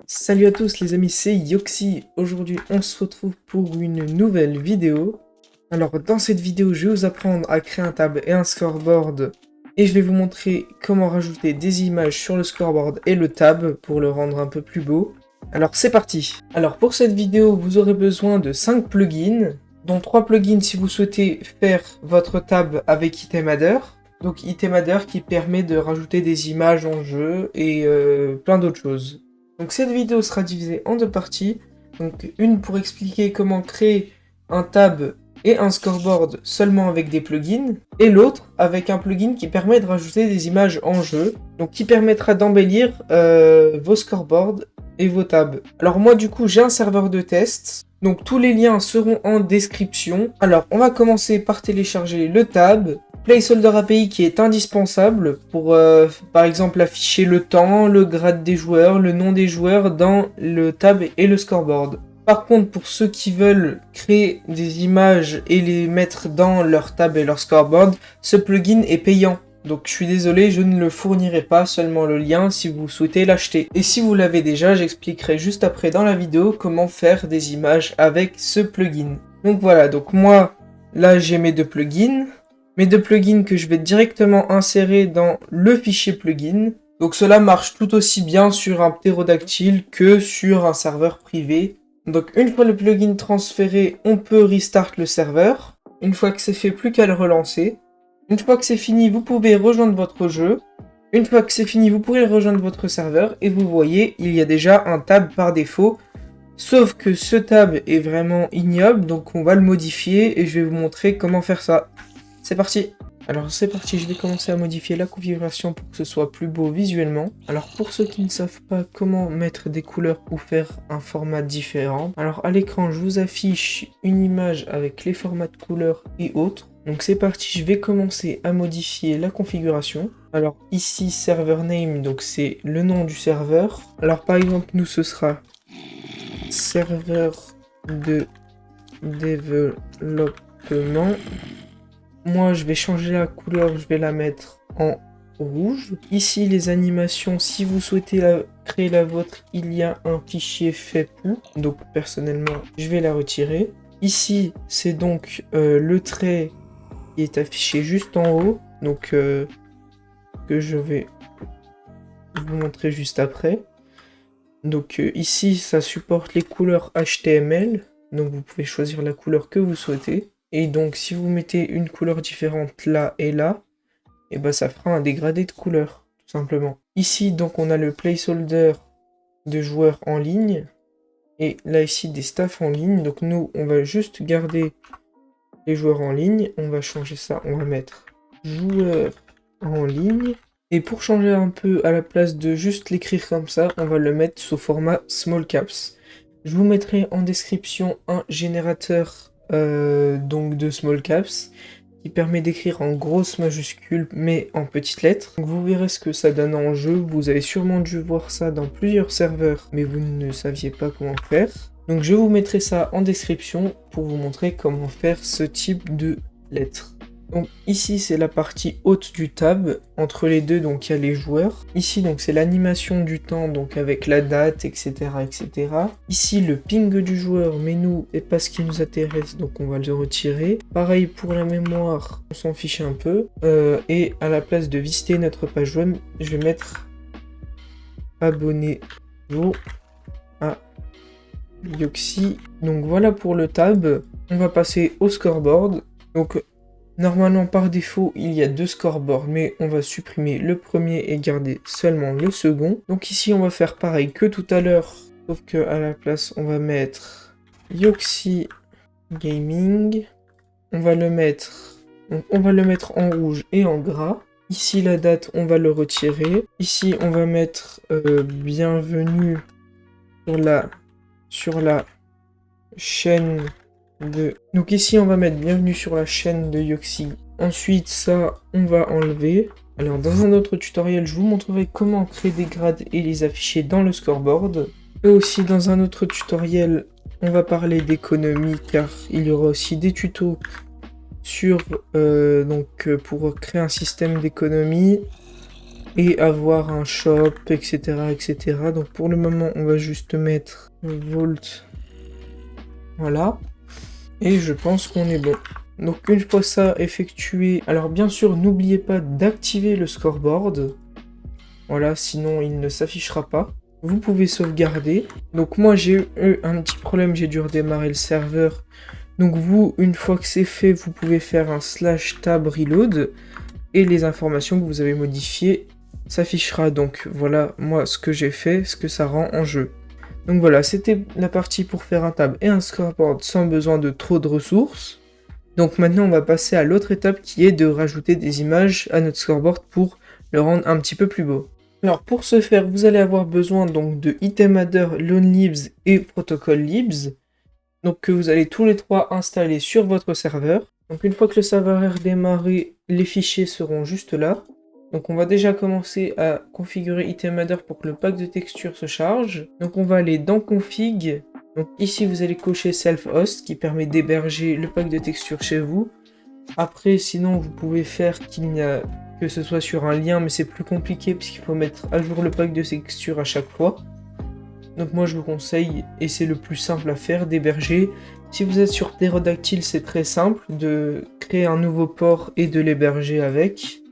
Salut à tous les amis, c'est Yoxi. Aujourd'hui on se retrouve pour une nouvelle vidéo. Alors dans cette vidéo je vais vous apprendre à créer un tab et un scoreboard. Et je vais vous montrer comment rajouter des images sur le scoreboard et le tab pour le rendre un peu plus beau. Alors c'est parti. Alors pour cette vidéo vous aurez besoin de 5 plugins, dont 3 plugins si vous souhaitez faire votre tab avec Itemada. Donc Itemada qui permet de rajouter des images en jeu et plein d'autres choses. Donc cette vidéo sera divisée en deux parties. Donc une pour expliquer comment créer un tab et un scoreboard seulement avec des plugins. Et l'autre avec un plugin qui permet de rajouter des images en jeu. Donc qui permettra d'embellir vos scoreboards et vos tabs. Alors moi du coup j'ai un serveur de test. Donc tous les liens seront en description. Alors on va commencer par télécharger le tab. Placeholder API qui est indispensable pour par exemple afficher le temps, le grade des joueurs, le nom des joueurs dans le tab et le scoreboard. Par contre pour ceux qui veulent créer des images et les mettre dans leur tab et leur scoreboard, ce plugin est payant. Donc je suis désolé, je ne le fournirai pas, seulement le lien si vous souhaitez l'acheter. Et si vous l'avez déjà, j'expliquerai juste après dans la vidéo comment faire des images avec ce plugin. Donc voilà, donc moi là j'ai mes deux plugins. Mes deux plugins que je vais directement insérer dans le fichier plugin. Donc cela marche tout aussi bien sur un ptérodactyle que sur un serveur privé. Donc une fois le plugin transféré, on peut restart le serveur. Une fois que c'est fait, plus qu'à le relancer. Une fois que c'est fini, vous pouvez rejoindre votre jeu. Une fois que c'est fini, vous pourrez rejoindre votre serveur. Et vous voyez, il y a déjà un tab par défaut. Sauf que ce tab est vraiment ignoble, donc on va le modifier et je vais vous montrer comment faire ça. C'est parti. Alors c'est parti, je vais commencer à modifier la configuration pour que ce soit plus beau visuellement. Alors pour ceux qui ne savent pas comment mettre des couleurs ou faire un format différent, alors à l'écran je vous affiche une image avec les formats de couleurs et autres. Donc c'est parti, je vais commencer à modifier la configuration. Alors ici server name, donc c'est le nom du serveur. Alors par exemple nous ce sera serveur de développement. Moi, je vais changer la couleur, je vais la mettre en rouge. Ici, les animations, si vous souhaitez créer la vôtre, il y a un fichier fait pour. Donc, personnellement, je vais la retirer. Ici, c'est donc le trait qui est affiché juste en haut. Donc, que je vais vous montrer juste après. Donc, ici, ça supporte les couleurs HTML. Donc, vous pouvez choisir la couleur que vous souhaitez. Et donc, si vous mettez une couleur différente là et là, et ben ça fera un dégradé de couleur, tout simplement. Ici, donc, on a le placeholder de joueurs en ligne. Et là, ici, des staffs en ligne. Donc, nous, on va juste garder les joueurs en ligne. On va changer ça. On va mettre joueurs en ligne. Et pour changer un peu, à la place de juste l'écrire comme ça, on va le mettre sous format small caps. Je vous mettrai en description un générateur donc de small caps qui permet d'écrire en grosses majuscules mais en petites lettres. Donc vous verrez ce que ça donne en jeu. Vous avez sûrement dû voir ça dans plusieurs serveurs mais vous ne saviez pas comment faire. Donc je vous mettrai ça en description pour vous montrer comment faire ce type de lettres. Donc ici c'est la partie haute du tab, entre les deux donc il y a les joueurs. Ici donc c'est l'animation du temps donc avec la date etc etc. Ici le ping du joueur mais nous c'est pas ce qui nous intéresse donc on va le retirer. Pareil pour la mémoire, on s'en fiche un peu. Et à la place de visiter notre page web, je vais mettre abonnez-vous à Yoxi. Donc voilà pour le tab. On va passer au scoreboard. Donc normalement, par défaut, il y a deux scoreboards, mais on va supprimer le premier et garder seulement le second. Donc ici, on va faire pareil que tout à l'heure, sauf que à la place, on va mettre Yoxi Gaming. On va le mettre en rouge et en gras. Ici, la date, on va le retirer. Ici, on va mettre bienvenue sur la chaîne de... Donc ici on va mettre bienvenue sur la chaîne de Yoxi. Ensuite ça on va enlever. Alors dans un autre tutoriel je vous montrerai comment créer des grades et les afficher dans le scoreboard. Et aussi dans un autre tutoriel on va parler d'économie car il y aura aussi des tutos sur pour créer un système d'économie. et avoir un shop, etc., etc. Donc pour le moment, on va juste mettre Vault. Voilà. Et je pense qu'on est bon. Donc une fois ça effectué, alors bien sûr, n'oubliez pas d'activer le scoreboard. Voilà, sinon il ne s'affichera pas. Vous pouvez sauvegarder. Donc moi j'ai eu un petit problème, j'ai dû redémarrer le serveur. Donc vous, une fois que c'est fait, vous pouvez faire un /tab reload. Et les informations que vous avez modifiées s'affichera. Donc voilà, moi ce que j'ai fait, ce que ça rend en jeu. Donc voilà, c'était la partie pour faire un tab et un scoreboard sans besoin de trop de ressources. Donc maintenant on va passer à l'autre étape qui est de rajouter des images à notre scoreboard pour le rendre un petit peu plus beau. Alors pour ce faire, vous allez avoir besoin donc de Item Adder, Lonelibs et Protocol Libs. Donc que vous allez tous les trois installer sur votre serveur. Donc une fois que le serveur est redémarré, les fichiers seront juste là. Donc on va déjà commencer à configurer Item Adder pour que le pack de texture se charge. Donc on va aller dans Config. Donc ici vous allez cocher Self-Host qui permet d'héberger le pack de texture chez vous. Après sinon vous pouvez faire que ce soit sur un lien, mais c'est plus compliqué puisqu'il faut mettre à jour le pack de texture à chaque fois. Donc moi je vous conseille, et c'est le plus simple à faire, d'héberger. Si vous êtes sur Pterodactyl, c'est très simple de créer un nouveau port et de l'héberger avec.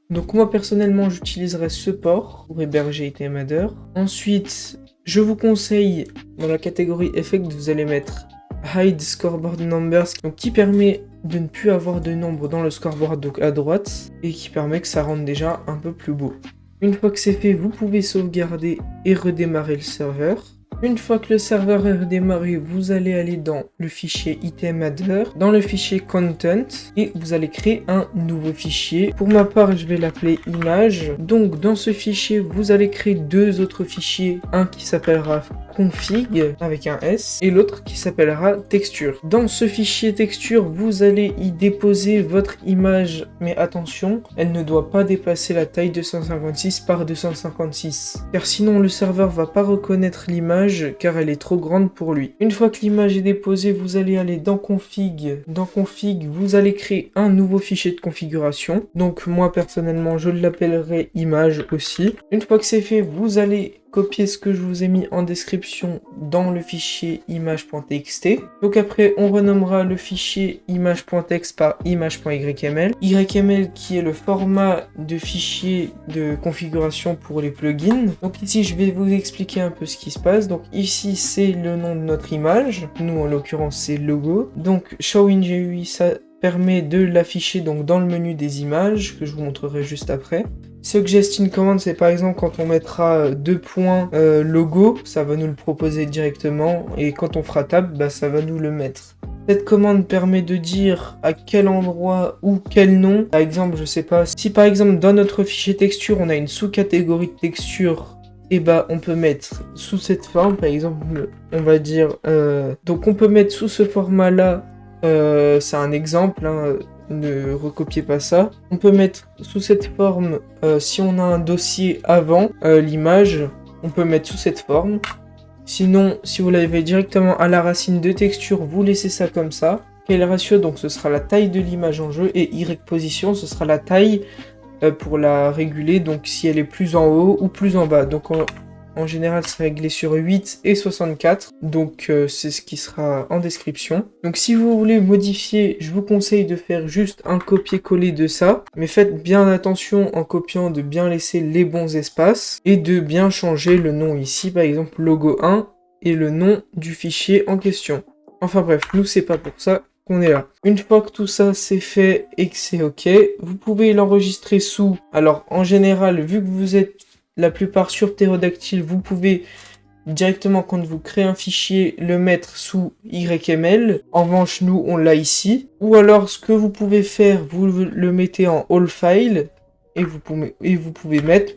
Donc moi personnellement j'utiliserai ce port pour héberger Item Adder. Ensuite, je vous conseille dans la catégorie Effect, vous allez mettre Hide Scoreboard Numbers, donc qui permet de ne plus avoir de nombres dans le scoreboard donc à droite et qui permet que ça rende déjà un peu plus beau. Une fois que c'est fait, vous pouvez sauvegarder et redémarrer le serveur. Une fois que le serveur est redémarré, vous allez aller dans le fichier Item Adder, dans le fichier Content, et vous allez créer un nouveau fichier. Pour ma part, je vais l'appeler Image. Donc dans ce fichier, vous allez créer deux autres fichiers, un qui s'appellera config avec un S et l'autre qui s'appellera texture. Dans ce fichier texture, vous allez y déposer votre image, mais attention, elle ne doit pas dépasser la taille 256 par 256, car sinon le serveur va pas reconnaître l'image car elle est trop grande pour lui. Une fois que l'image est déposée, vous allez aller dans config. Dans config, vous allez créer un nouveau fichier de configuration. Donc moi personnellement, je l'appellerai image aussi. Une fois que c'est fait, vous allez copier ce que je vous ai mis en description dans le fichier image.txt. Donc après, on renommera le fichier image.txt par image.yml. YML qui est le format de fichier de configuration pour les plugins. Donc ici, je vais vous expliquer un peu ce qui se passe. Donc ici, c'est le nom de notre image. Nous, en l'occurrence, c'est logo. Donc ShowInGUI, ça permet de l'afficher donc dans le menu des images que je vous montrerai juste après. Suggest command, c'est par exemple quand on mettra deux points logo, ça va nous le proposer directement, et quand on fera tab, bah, ça va nous le mettre. Cette commande permet de dire à quel endroit ou quel nom. Par exemple, je sais pas, si par exemple dans notre fichier texture on a une sous-catégorie de texture, et bah on peut mettre sous cette forme, par exemple, on va dire, donc on peut mettre sous ce format là, c'est un exemple, hein, ne recopiez pas ça. On peut mettre sous cette forme, si on a un dossier avant l'image, on peut mettre sous cette forme. Sinon, si vous l'avez directement à la racine de texture, vous laissez ça comme ça. Quel ratio, donc ce sera la taille de l'image en jeu, et Y position, ce sera la taille pour la réguler, donc si elle est plus en haut ou plus en bas. Donc en général, c'est réglé sur 8 et 64, donc c'est ce qui sera en description. Donc si vous voulez modifier, je vous conseille de faire juste un copier-coller de ça, mais faites bien attention en copiant de bien laisser les bons espaces et de bien changer le nom ici, par exemple logo 1 et le nom du fichier en question. Enfin bref, nous c'est pas pour ça qu'on est là. Une fois que tout ça c'est fait et que c'est ok, vous pouvez l'enregistrer sous, alors en général, vu que vous êtes la plupart sur Pterodactyl, vous pouvez directement, quand vous créez un fichier, le mettre sous YML. En revanche, nous, on l'a ici. Ou alors, ce que vous pouvez faire, vous le mettez en all file et vous pouvez mettre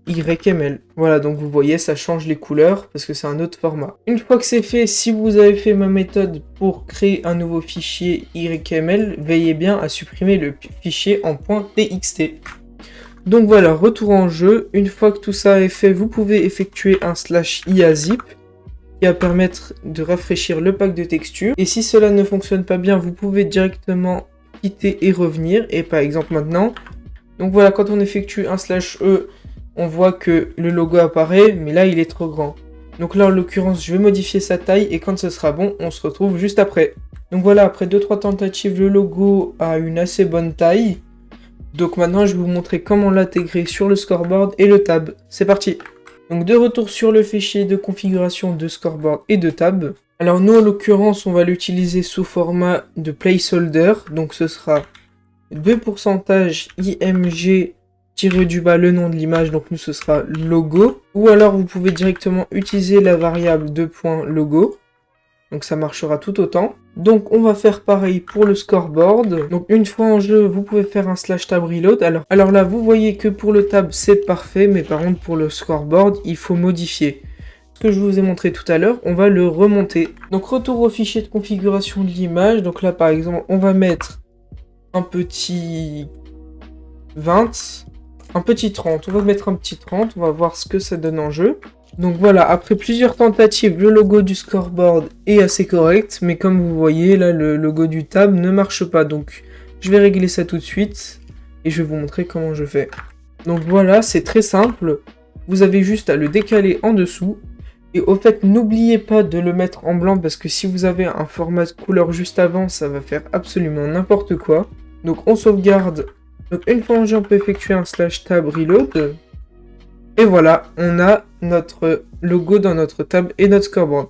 .yml. Voilà, donc vous voyez, ça change les couleurs parce que c'est un autre format. Une fois que c'est fait, si vous avez fait ma méthode pour créer un nouveau fichier YML, veillez bien à supprimer le fichier en .txt. Donc voilà, retour en jeu. Une fois que tout ça est fait, vous pouvez effectuer un /iazip qui va permettre de rafraîchir le pack de texture. Et si cela ne fonctionne pas bien, vous pouvez directement quitter et revenir. Et par exemple maintenant, Donc voilà, quand on effectue un /E, on voit que le logo apparaît, mais là il est trop grand. Donc là en l'occurrence, je vais modifier sa taille et quand ce sera bon, on se retrouve juste après. Donc voilà, après 2-3 tentatives, le logo a une assez bonne taille. Donc maintenant, je vais vous montrer comment l'intégrer sur le scoreboard et le tab. C'est parti! Donc de retour sur le fichier de configuration de scoreboard et de tab. Alors nous en l'occurrence, on va l'utiliser sous format de placeholder. Donc ce sera 2% img du bas le nom de l'image, donc nous ce sera logo. Ou alors vous pouvez directement utiliser la variable .logo. Donc ça marchera tout autant. Donc on va faire pareil pour le scoreboard. Donc une fois en jeu, vous pouvez faire un /tab reload. Alors là, vous voyez que pour le tab, c'est parfait. Mais par contre, pour le scoreboard, il faut modifier. Ce que je vous ai montré tout à l'heure, on va le remonter. Donc retour au fichier de configuration de l'image. Donc là, par exemple, on va mettre un petit 20, un petit 30. On va mettre un petit 30. On va voir ce que ça donne en jeu. Donc voilà, après plusieurs tentatives, le logo du scoreboard est assez correct, mais comme vous voyez, là, le logo du tab ne marche pas. Donc, je vais régler ça tout de suite, et je vais vous montrer comment je fais. Donc voilà, c'est très simple. Vous avez juste à le décaler en dessous. Et au fait, n'oubliez pas de le mettre en blanc, parce que si vous avez un format de couleur juste avant, ça va faire absolument n'importe quoi. Donc on sauvegarde. Donc une fois en jeu, on peut effectuer un /tab reload. Et voilà, on a notre logo dans notre tab et notre scoreboard.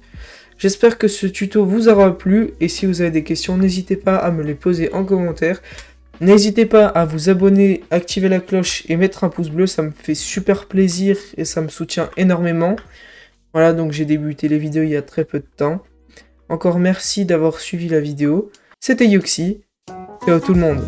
J'espère que ce tuto vous aura plu et si vous avez des questions, n'hésitez pas à me les poser en commentaire. N'hésitez pas à vous abonner, activer la cloche et mettre un pouce bleu, ça me fait super plaisir et ça me soutient énormément. Voilà, donc j'ai débuté les vidéos il y a très peu de temps. Encore merci d'avoir suivi la vidéo. C'était Yoxi. Ciao tout le monde.